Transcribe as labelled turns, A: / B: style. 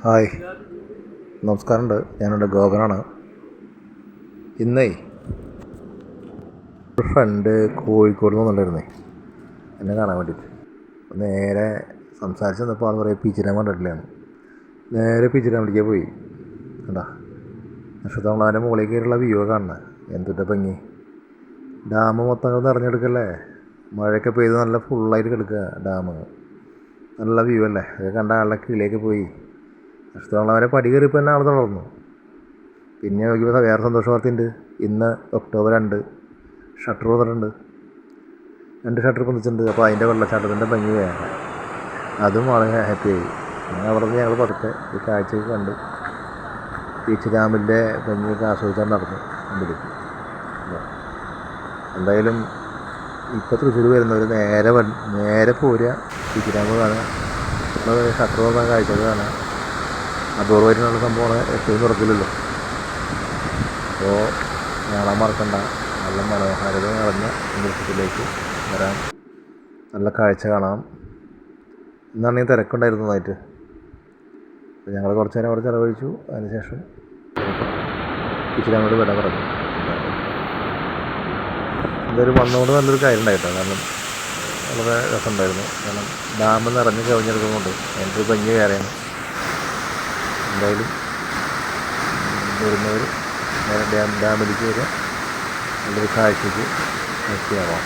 A: Hi, നമസ്കാരമുണ്ട്. ഞാനിവിടെ ഗോപനാണ്. ഇന്നേ ഒരു ഫ്രണ്ട് കോഴിക്കോട് നിന്നുണ്ടായിരുന്നേ എന്നെ കാണാൻ വേണ്ടിയിട്ട്. നേരെ സംസാരിച്ച് വന്നപ്പോൾ ആൾ പറയും പീച്ചിരാൻ കണ്ടിട്ടില്ലാന്ന്. നേരെ പീച്ചിരാമ്പടിക്ക് പോയി. കണ്ടാ നക്ഷത്രങ്ങളതിൻ്റെ മുകളിൽ കയറിയുള്ള വ്യൂ കാണുന്നത് എന്തിൻ്റെ ഭംഗി. ഡാം മൊത്തം നിറഞ്ഞെടുക്കല്ലേ, മഴയൊക്കെ പെയ്ത് നല്ല ഫുള്ളായിട്ട് കിടക്കുക ഡാം. നല്ല വ്യൂ അല്ലേ. അത് കണ്ട ആളുടെ കീഴിലേക്ക് പോയി. നക്ഷത്രങ്ങളവരെ പടി കയറിയപ്പോൾ തന്നെ ആൾ തളർന്നു. പിന്നെ നോക്കിയപ്പോൾ വേറെ സന്തോഷ വാർത്തയുണ്ട്. ഇന്ന് ഒക്ടോബർ 2 ഷട്ടർ വന്നിട്ടുണ്ട്. 2 ഷട്ടർ പൊന്നിച്ചിട്ടുണ്ട്. അപ്പോൾ അതിൻ്റെ വെള്ളച്ചാട്ടത്തിൻ്റെ ഭംഗി വേറെ, അതും വളരെ ഹാപ്പിയായി. അങ്ങനെ അവിടെ നിന്ന് ഞങ്ങൾ പതുക്കെ ഈ കാഴ്ചയൊക്കെ കണ്ട് ബീച്ച് ഡാമിൻ്റെ ഭംഗിയൊക്കെ ആസ്വദിച്ചാൽ നടന്നു മുമ്പിലേക്ക്. എന്തായാലും ഇപ്പോൾ തൃശ്ശൂർ വരുന്നവർ നേരെ പോരുക, ബീച്ച് ഡാം കാണുക, ഷട്ടർ തുറന്ന കാഴ്ചകൾ കാണുക. അപൂർവമായിട്ടുള്ള സംഭവമാണ്, എപ്പോഴും തുറക്കില്ലല്ലോ. അപ്പോൾ കാണാൻ മറക്കണ്ട. നല്ല മനോഹാരിത നിറഞ്ഞ സന്ദർശനത്തിലേക്ക് വരാം, നല്ല കാഴ്ച കാണാം. ഇന്നാണെങ്കിൽ തിരക്കുണ്ടായിരുന്നു നന്നായിട്ട്. അപ്പോൾ ഞങ്ങൾ കുറച്ച് നേരം അവിടെ ചിലവഴിച്ചു. അതിനുശേഷം കിച്ചിരാമോട് വിട പറഞ്ഞു. എന്തായാലും വന്നുകൊണ്ട് നല്ലൊരു കാര്യം ഉണ്ടായിട്ടോ. കാരണം വളരെ രസമുണ്ടായിരുന്നു. കാരണം ഡാം നിറഞ്ഞ് കവിഞ്ഞെടുക്കുന്നുണ്ട്, എൻ്റെ ഒരു ഭംഗി വേറെയാണ്. എന്തായാലും വരുന്നവർ ഡാമിലേക്ക് വരിക, നല്ലൊരു കാഴ്ചയ്ക്ക് നോക്കിയാവാം.